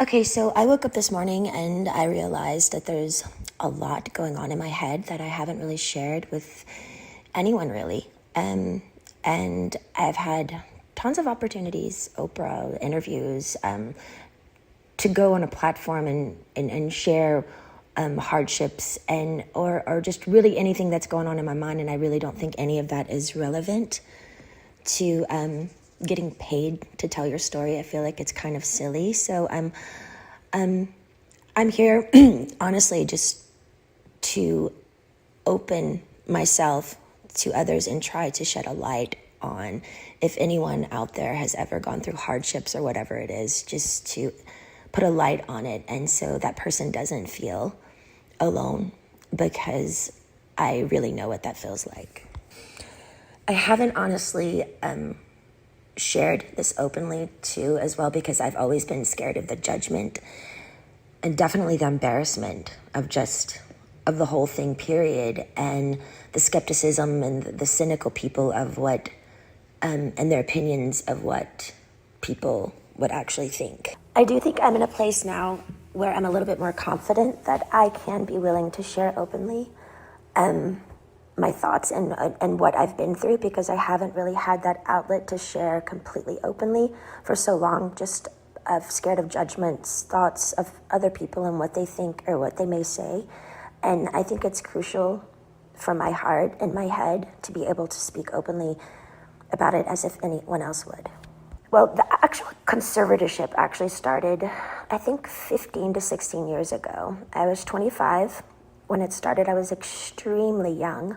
Okay, so I woke up this morning and I realized that there's a lot going on in my head that I haven't really shared with anyone really. And I've had tons of opportunities, Oprah, interviews, to go on a platform and share hardships or just really anything that's going on in my mind. And I really don't think any of that is relevant to getting paid to tell your story. I feel like it's kind of silly. So I'm here honestly just to open myself to others and try to shed a light on if anyone out there has ever gone through hardships or whatever it is, just to put a light on it. And so that person doesn't feel alone, because I really know what that feels like. I haven't honestly shared this openly too as well, because I've always been scared of the judgment and definitely the embarrassment of the whole thing, period, and the skepticism and the cynical people of what and their opinions of what people would actually think. I do think I'm in a place now where I'm a little bit more confident that I can be willing to share openly my thoughts and what I've been through, because I haven't really had that outlet to share completely openly for so long, just scared of judgments, thoughts of other people and what they think or what they may say. And I think it's crucial for my heart and my head to be able to speak openly about it as if anyone else would. Well, the actual conservatorship actually started, I think, 15 to 16 years ago. I was 25 when it started. I was extremely young.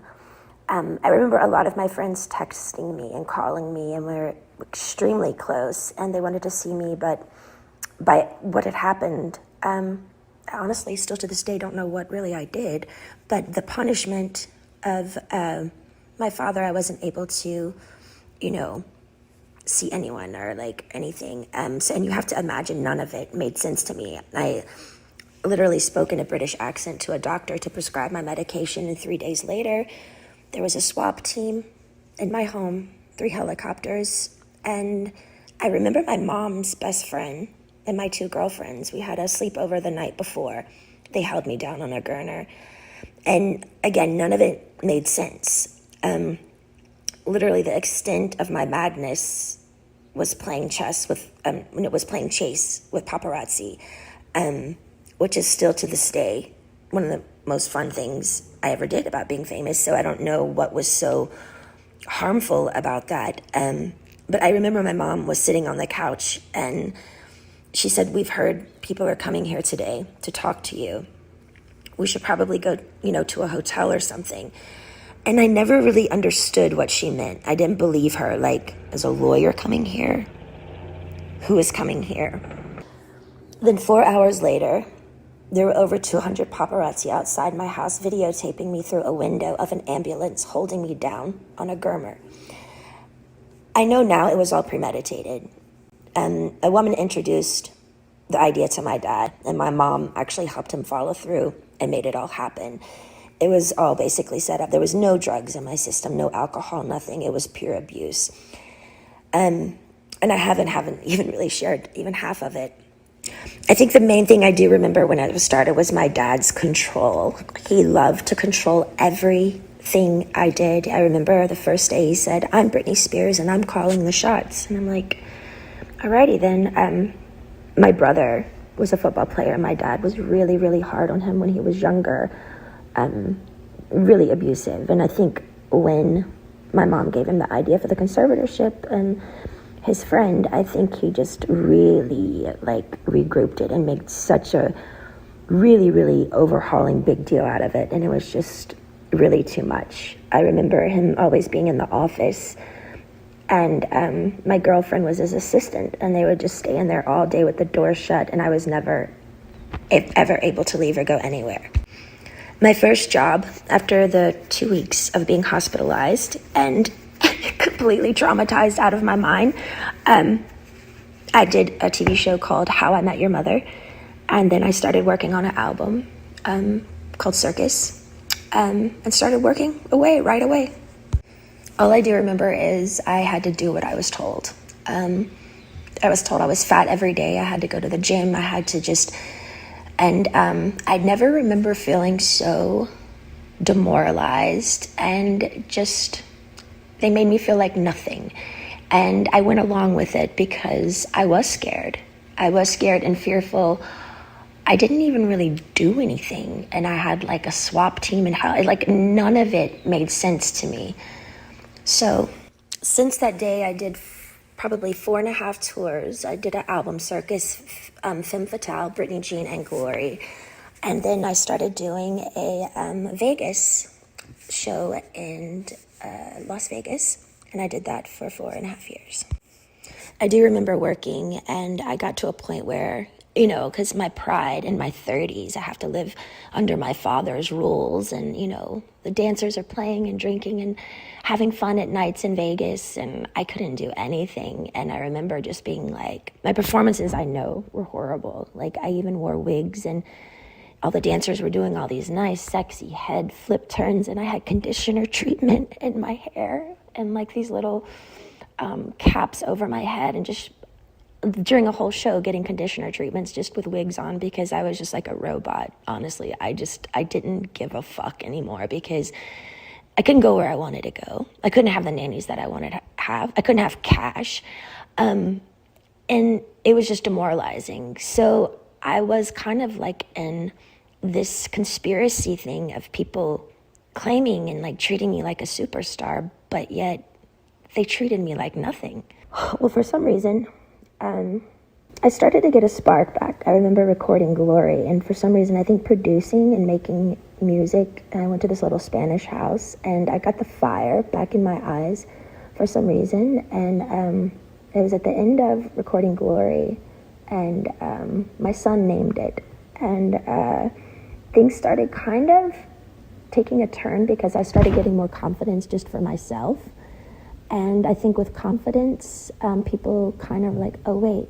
I remember a lot of my friends texting me and calling me, and we were extremely close, and they wanted to see me, but by what had happened, I honestly still to this day don't know what really I did, but the punishment of my father, I wasn't able to, see anyone or like anything. And you have to imagine none of it made sense to me. I literally spoke in a British accent to a doctor to prescribe my medication, and 3 days later, there was a swap team in my home, 3 helicopters, and I remember my mom's best friend and my 2 girlfriends. We had a sleepover the night before. They held me down on a gurner. And again, none of it made sense. Literally the extent of my madness was playing chess with, playing chase with paparazzi, which is still to this day one of the most fun things I ever did about being famous. So I don't know what was so harmful about that. But I remember my mom was sitting on the couch and she said, "We've heard people are coming here today to talk to you. We should probably go, to a hotel or something." And I never really understood what she meant. I didn't believe her. Like, is a lawyer coming here? Who is coming here? Then 4 hours later, there were over 200 paparazzi outside my house videotaping me through a window of an ambulance holding me down on a gurner. I know now it was all premeditated. A woman introduced the idea to my dad, and my mom actually helped him follow through and made it all happen. It was all basically set up. There was no drugs in my system, no alcohol, nothing. It was pure abuse. And I haven't even really shared even half of it. I think the main thing I do remember when it started was my dad's control. He loved to control everything I did. I remember the first day he said, "I'm Britney Spears and I'm calling the shots." And I'm like, alrighty then. My brother was a football player. My dad was really, really hard on him when he was younger. Really abusive. And I think when my mom gave him the idea for the conservatorship and his friend, I think he just really regrouped it and made such a really, really overhauling big deal out of it. And it was just really too much. I remember him always being in the office, and my girlfriend was his assistant, and they would just stay in there all day with the door shut, and I was never ever able to leave or go anywhere. My first job after the 2 weeks of being hospitalized and completely traumatized out of my mind, I did a TV show called How I Met Your Mother, and then I started working on an album called Circus, and started working away right away. All I do remember is I had to do what I was told. I was told I was fat every day. I had to go to the gym. I had to just, and I never remember feeling so demoralized, and just, they made me feel like nothing. And I went along with it because I was scared. I was scared and fearful. I didn't even really do anything. And I had like a swap team and how, like, none of it made sense to me. So since that day, I did probably 4.5 tours. I did an album circus, Femme Fatale, Britney Jean, and Glory. And then I started doing a Vegas show in Las Vegas. And I did that for 4.5 years. I do remember working, and I got to a point where, you know, because my pride in my 30s, I have to live under my father's rules. And, you know, the dancers are playing and drinking and having fun at nights in Vegas, and I couldn't do anything. And I remember just being like, my performances, I know, were horrible. Like, I even wore wigs, and all the dancers were doing all these nice, sexy head flip turns, and I had conditioner treatment in my hair and like these little caps over my head, and just during a whole show getting conditioner treatments just with wigs on, because I was just like a robot. Honestly, I didn't give a fuck anymore, because I couldn't go where I wanted to go. I couldn't have the nannies that I wanted to have. I couldn't have cash. And it was just demoralizing. So I was kind of like in this conspiracy thing of people claiming and like treating me like a superstar, but yet they treated me like nothing. Well, for some reason, I started to get a spark back. I remember recording Glory, and for some reason, I think producing and making music, and I went to this little Spanish house, and I got the fire back in my eyes for some reason, and it was at the end of recording Glory, and my son named it, and things started kind of taking a turn, because I started getting more confidence just for myself. And I think with confidence, people kind of like, oh, wait,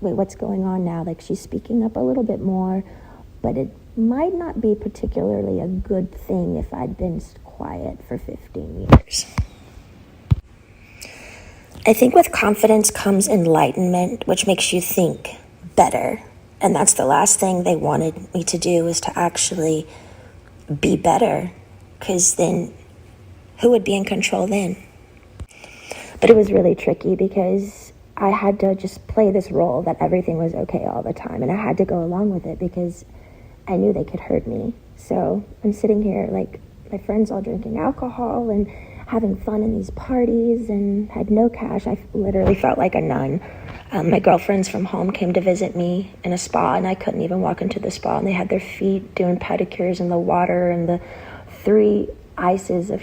what's going on now? Like, she's speaking up a little bit more, but it might not be particularly a good thing if I'd been quiet for 15 years. I think with confidence comes enlightenment, which makes you think better. And that's the last thing they wanted me to do, is to actually be better, because then who would be in control then? But it was really tricky, because I had to just play this role that everything was okay all the time, and I had to go along with it because I knew they could hurt me. So I'm sitting here, like, my friends all drinking alcohol and having fun in these parties, and had no cash. I literally felt like a nun. My girlfriends from home came to visit me in a spa, and I couldn't even walk into the spa, and they had their feet doing pedicures in the water, and the 3 ices of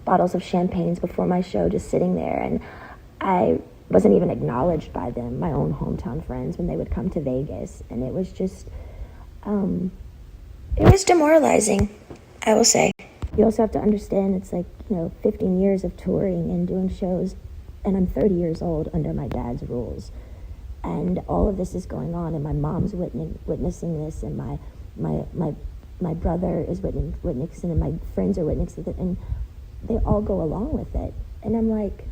bottles of champagnes before my show just sitting there. And I wasn't even acknowledged by them, my own hometown friends, when they would come to Vegas. And it was just, it was demoralizing, I will say. You also have to understand, it's like, 15 years of touring and doing shows, and I'm 30 years old under my dad's rules. And all of this is going on, and my mom's witnessing this, and my brother is witnessing, and my friends are witnessing it, and they all go along with it. And I'm like,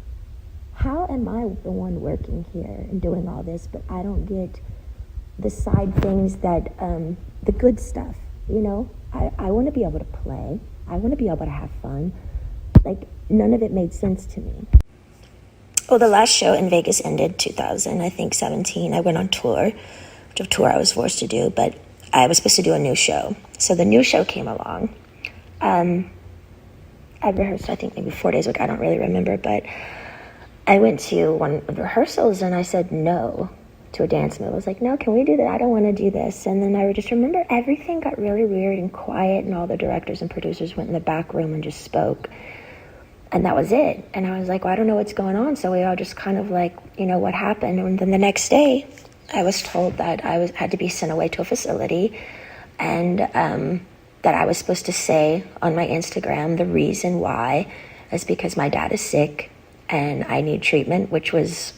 how am I the one working here and doing all this, but I don't get the side things that, the good stuff, I want to be able to play. I want to be able to have fun. Like, none of it made sense to me. Well, the last show in Vegas ended 2017. I went on tour, which a tour I was forced to do, but I was supposed to do a new show. So the new show came along. I rehearsed, I think, maybe 4 days ago. I don't really remember, but I went to one of the rehearsals, and I said no to a dance move. I was like, no, can we do that? I don't want to do this. And then I just remember everything got really weird and quiet, and all the directors and producers went in the back room and just spoke. And that was it. And I was like, well, I don't know what's going on. So we all just kind of like, what happened? And then the next day, I was told that I had to be sent away to a facility, and that I was supposed to say on my Instagram the reason why is because my dad is sick and I need treatment, which was,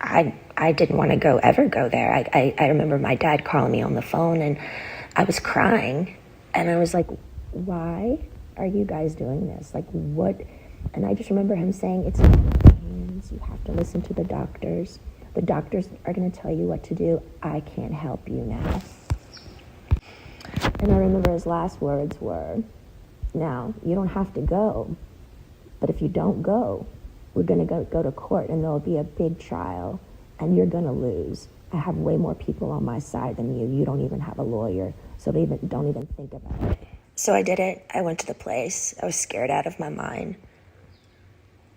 I didn't want to ever go there. I remember my dad calling me on the phone, and I was crying, and I was like, why are you guys doing this? Like, what? And I just remember him saying, it's in your hands, you have to listen to the doctors. The doctors are going to tell you what to do. I can't help you now. And I remember his last words were, now, you don't have to go, but if you don't go, we're going to go to court and there'll be a big trial and you're going to lose. I have way more people on my side than you. You don't even have a lawyer, so don't even think about it. So I did it. I went to the place. I was scared out of my mind.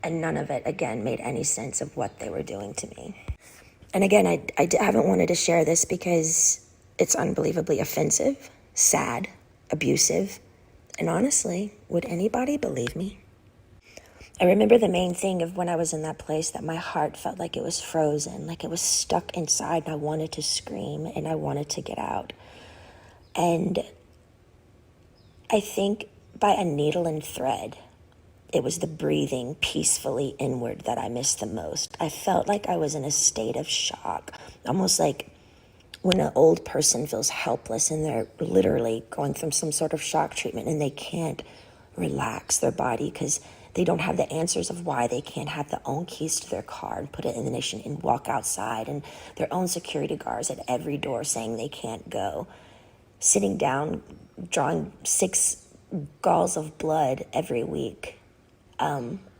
And none of it, again, made any sense of what they were doing to me. And again, I haven't wanted to share this because it's unbelievably offensive, sad, abusive, and honestly, would anybody believe me? I remember the main thing of when I was in that place, that my heart felt like it was frozen, like it was stuck inside, and I wanted to scream and I wanted to get out. And I think by a needle and thread, it was the breathing peacefully inward that I missed the most. I felt like I was in a state of shock, almost like when an old person feels helpless and they're literally going through some sort of shock treatment and they can't relax their body because they don't have the answers of why they can't have their own keys to their car and put it in the ignition and walk outside, and their own security guards at every door saying they can't go. Sitting down, drawing 6 galls of blood every week.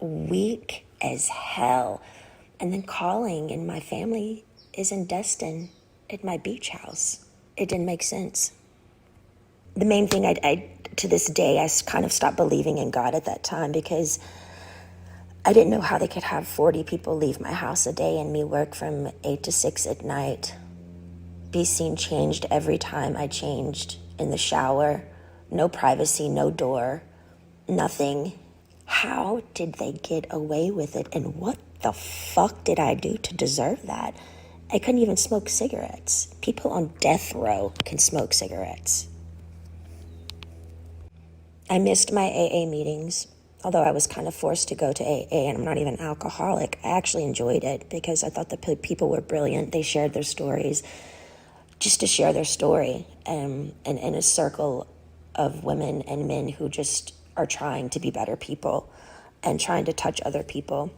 Weak as hell. And then calling, and my family is in Destin at my beach house. It didn't make sense. The main thing I to this day, I kind of stopped believing in God at that time because I didn't know how they could have 40 people leave my house a day and me work from 8 to 6 at night. Be seen changed every time I changed in the shower. No privacy, no door, nothing. How did they get away with it? And what the fuck did I do to deserve that? I couldn't even smoke cigarettes. People on death row can smoke cigarettes. I missed my AA meetings, although I was kind of forced to go to AA, and I'm not even an alcoholic. I actually enjoyed it because I thought the people were brilliant. They shared their stories just to share their story, and in a circle of women and men who just are trying to be better people and trying to touch other people.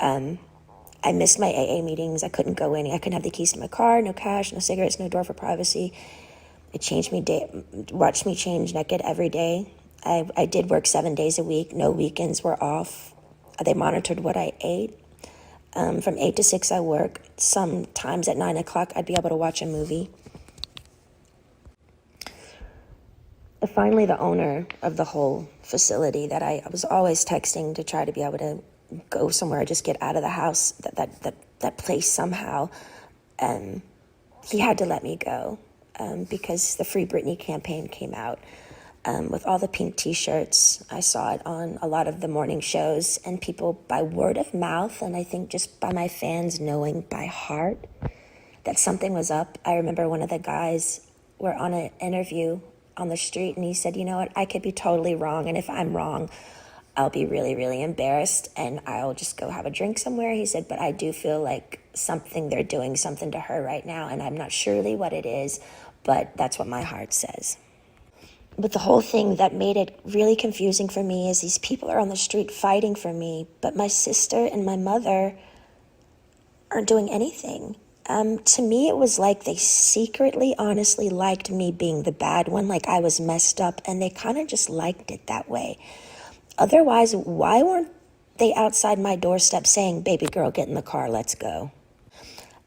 I missed my AA meetings. I couldn't go in. I couldn't have the keys to my car, no cash, no cigarettes, no door for privacy. It changed me, watched me change naked every day. I did work 7 days a week. No weekends were off. They monitored what I ate. From 8 to 6 I work. Sometimes at 9 o'clock I'd be able to watch a movie. Finally, the owner of the whole facility that I was always texting to try to be able to go somewhere, just get out of the house, that place somehow, he had to let me go because the Free Britney campaign came out. With all the pink t-shirts, I saw it on a lot of the morning shows, and people by word of mouth, and I think just by my fans knowing by heart that something was up. I remember one of the guys were on an interview on the street, and he said, you know what, I could be totally wrong, and if I'm wrong, I'll be really, really embarrassed, and I'll just go have a drink somewhere. He said, but I do feel like they're doing something to her right now, and I'm not surely what it is, but that's what my heart says. But the whole thing that made it really confusing for me is these people are on the street fighting for me, but my sister and my mother aren't doing anything. To me, it was like they secretly, honestly liked me being the bad one, like I was messed up, and they kind of just liked it that way. Otherwise, why weren't they outside my doorstep saying, baby girl, get in the car, let's go?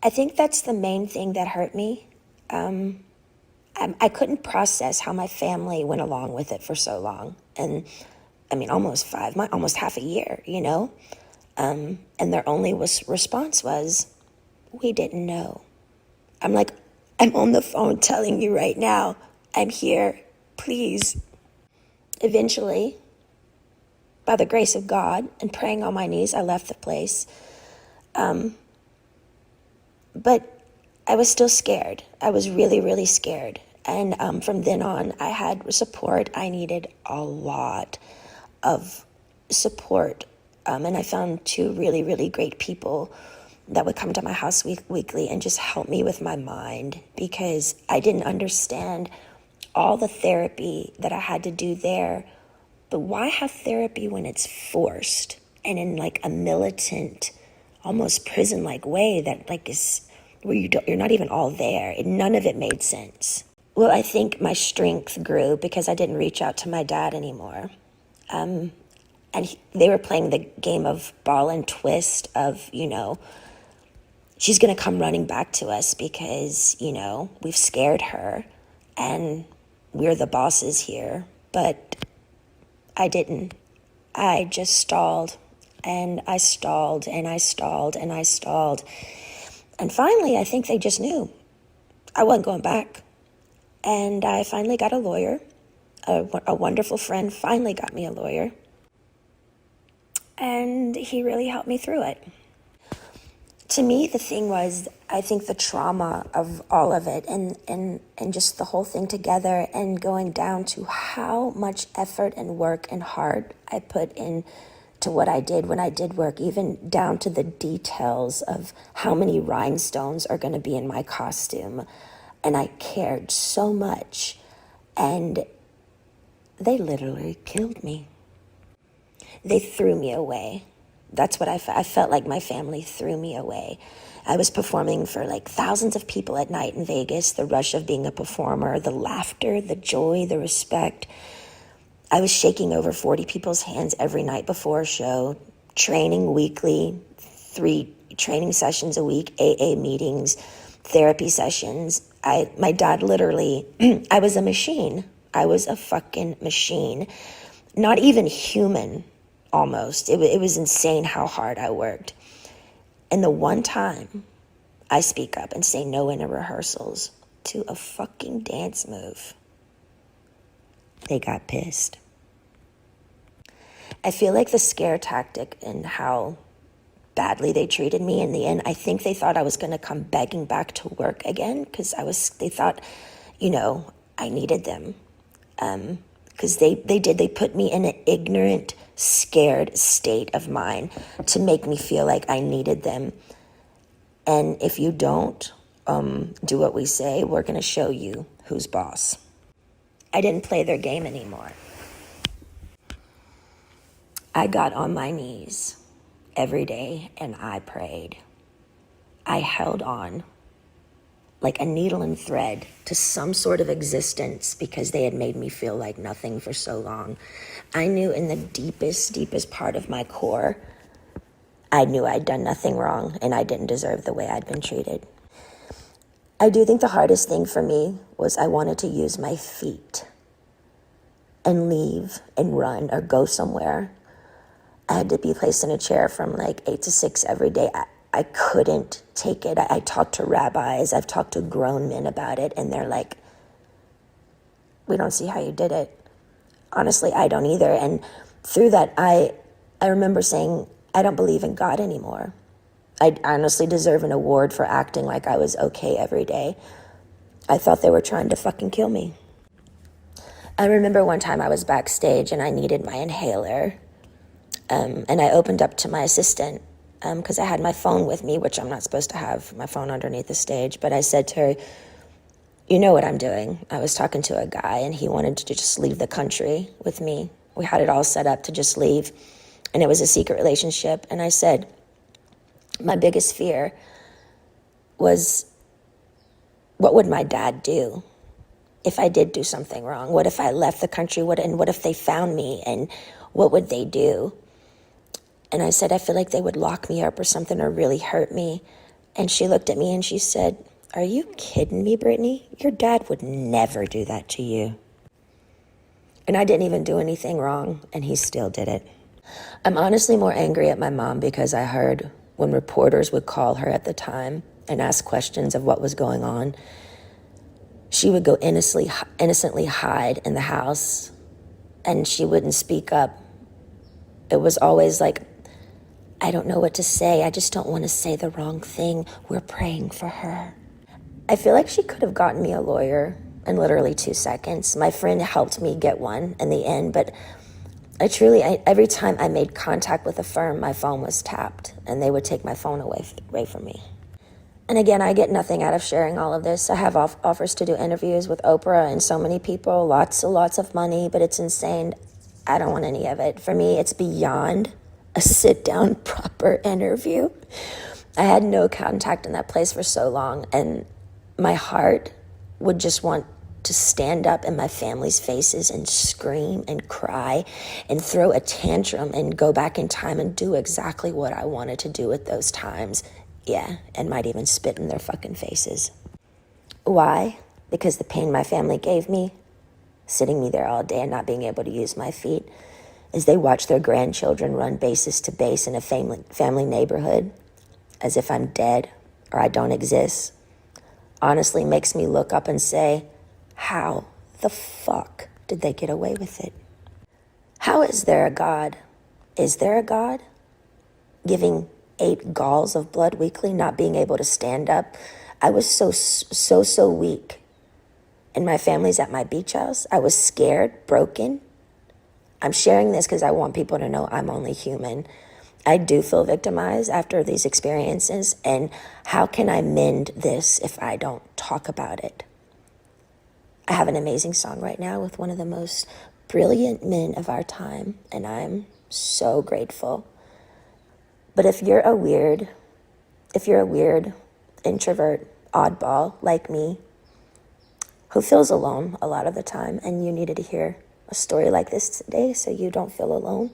I think that's the main thing that hurt me. I couldn't process how my family went along with it for so long. And I mean, almost half a year, you know? And their only response was, we didn't know. I'm like, I'm on the phone telling you right now, I'm here, please. Eventually, by the grace of God and praying on my knees, I left the place. But I was still scared. I was really, really scared. And from then on, I had support. I needed a lot of support. And I found 2 really, really great people that would come to my house weekly and just help me with my mind, because I didn't understand all the therapy that I had to do there. But why have therapy when it's forced and in like a militant, almost prison-like way that like is where you're not even all there. None of it made sense. Well, I think my strength grew because I didn't reach out to my dad anymore. And they were playing the game of ball and twist of, she's going to come running back to us because, we've scared her and we're the bosses here. But I didn't. I just stalled and I stalled and I stalled and I stalled. And finally, I think they just knew I wasn't going back. And I finally got a lawyer. A wonderful friend finally got me a lawyer. And he really helped me through it. To me, the thing was, I think the trauma of all of it and just the whole thing together and going down to how much effort and work and heart I put in to what I did when I did work, even down to the details of how many rhinestones are going to be in my costume. And I cared so much. And they literally killed me. They threw me away. That's what I felt like my family threw me away. I was performing for like thousands of people at night in Vegas, the rush of being a performer, the laughter, the joy, the respect. I was shaking over 40 people's hands every night before a show, training weekly, 3 training sessions a week, AA meetings, therapy sessions. My dad literally, I was a machine. I was a fucking machine. Not even human, almost. It was insane how hard I worked. And the one time I speak up and say no in the rehearsals to a fucking dance move, they got pissed. I feel like the scare tactic and how badly they treated me in the end, I think they thought I was going to come begging back to work again because they thought, I needed them. Because they put me in an ignorant, scared state of mind to make me feel like I needed them. And if you don't do what we say, we're going to show you who's boss. I didn't play their game anymore. I got on my knees every day and I prayed. I held on like a needle and thread to some sort of existence because they had made me feel like nothing for so long. I knew in the deepest part of my core, I knew I'd done nothing wrong and I didn't deserve the way I'd been treated. I do think the hardest thing for me was I wanted to use my feet and leave and run or go somewhere. I had to be placed in a chair from like 8 to 6 every day. I couldn't take it. I talked to rabbis. I've talked to grown men about it. And they're like, we don't see how you did it. Honestly, I don't either. And through that, I remember saying, I don't believe in God anymore. I honestly deserve an award for acting like I was okay every day. I thought they were trying to fucking kill me. I remember one time I was backstage and I needed my inhaler. And I opened up to my assistant because I had my phone with me, which I'm not supposed to have my phone underneath the stage. But I said to her, you know what I'm doing. I was talking to a guy and he wanted to just leave the country with me. We had it all set up to just leave. And it was a secret relationship. And I said, my biggest fear was, what would my dad do if I did do something wrong? What if I left the country? And what if they found me? And what would they do? And I said, I feel like they would lock me up or something or really hurt me. And she looked at me and she said, are you kidding me, Britney? Your dad would never do that to you. And I didn't even do anything wrong, and he still did it. I'm honestly more angry at my mom because I heard when reporters would call her at the time and ask questions of what was going on, she would go innocently hide in the house and she wouldn't speak up. It was always like, I don't know what to say. I just don't want to say the wrong thing. We're praying for her. I feel like she could have gotten me a lawyer in literally 2 seconds. My friend helped me get one in the end, but every time I made contact with a firm, my phone was tapped and they would take my phone away from me. And again, I get nothing out of sharing all of this. I have offers to do interviews with Oprah and so many people, lots of money, but it's insane. I don't want any of it. For me, it's beyond a sit-down proper interview. I had no contact in that place for so long, and my heart would just want to stand up in my family's faces and scream and cry and throw a tantrum and go back in time and do exactly what I wanted to do at those times. Yeah, and might even spit in their fucking faces. Why? Because the pain my family gave me, sitting me there all day and not being able to use my feet, as they watch their grandchildren run bases to base in a family neighborhood, as if I'm dead or I don't exist, honestly makes me look up and say, how the fuck did they get away with it? How is there a God? Is there a God? Giving 8 galls of blood weekly, not being able to stand up. I was so weak. And my family's at my beach house. I was scared, broken. I'm sharing this because I want people to know I'm only human. I do feel victimized after these experiences, and how can I mend this if I don't talk about it? I have an amazing song right now with one of the most brilliant men of our time, and I'm so grateful. But if you're a weird introvert, oddball like me, who feels alone a lot of the time, and you needed to hear a story like this today so you don't feel alone,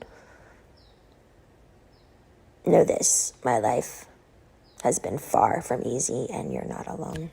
know this, my life has been far from easy, and you're not alone.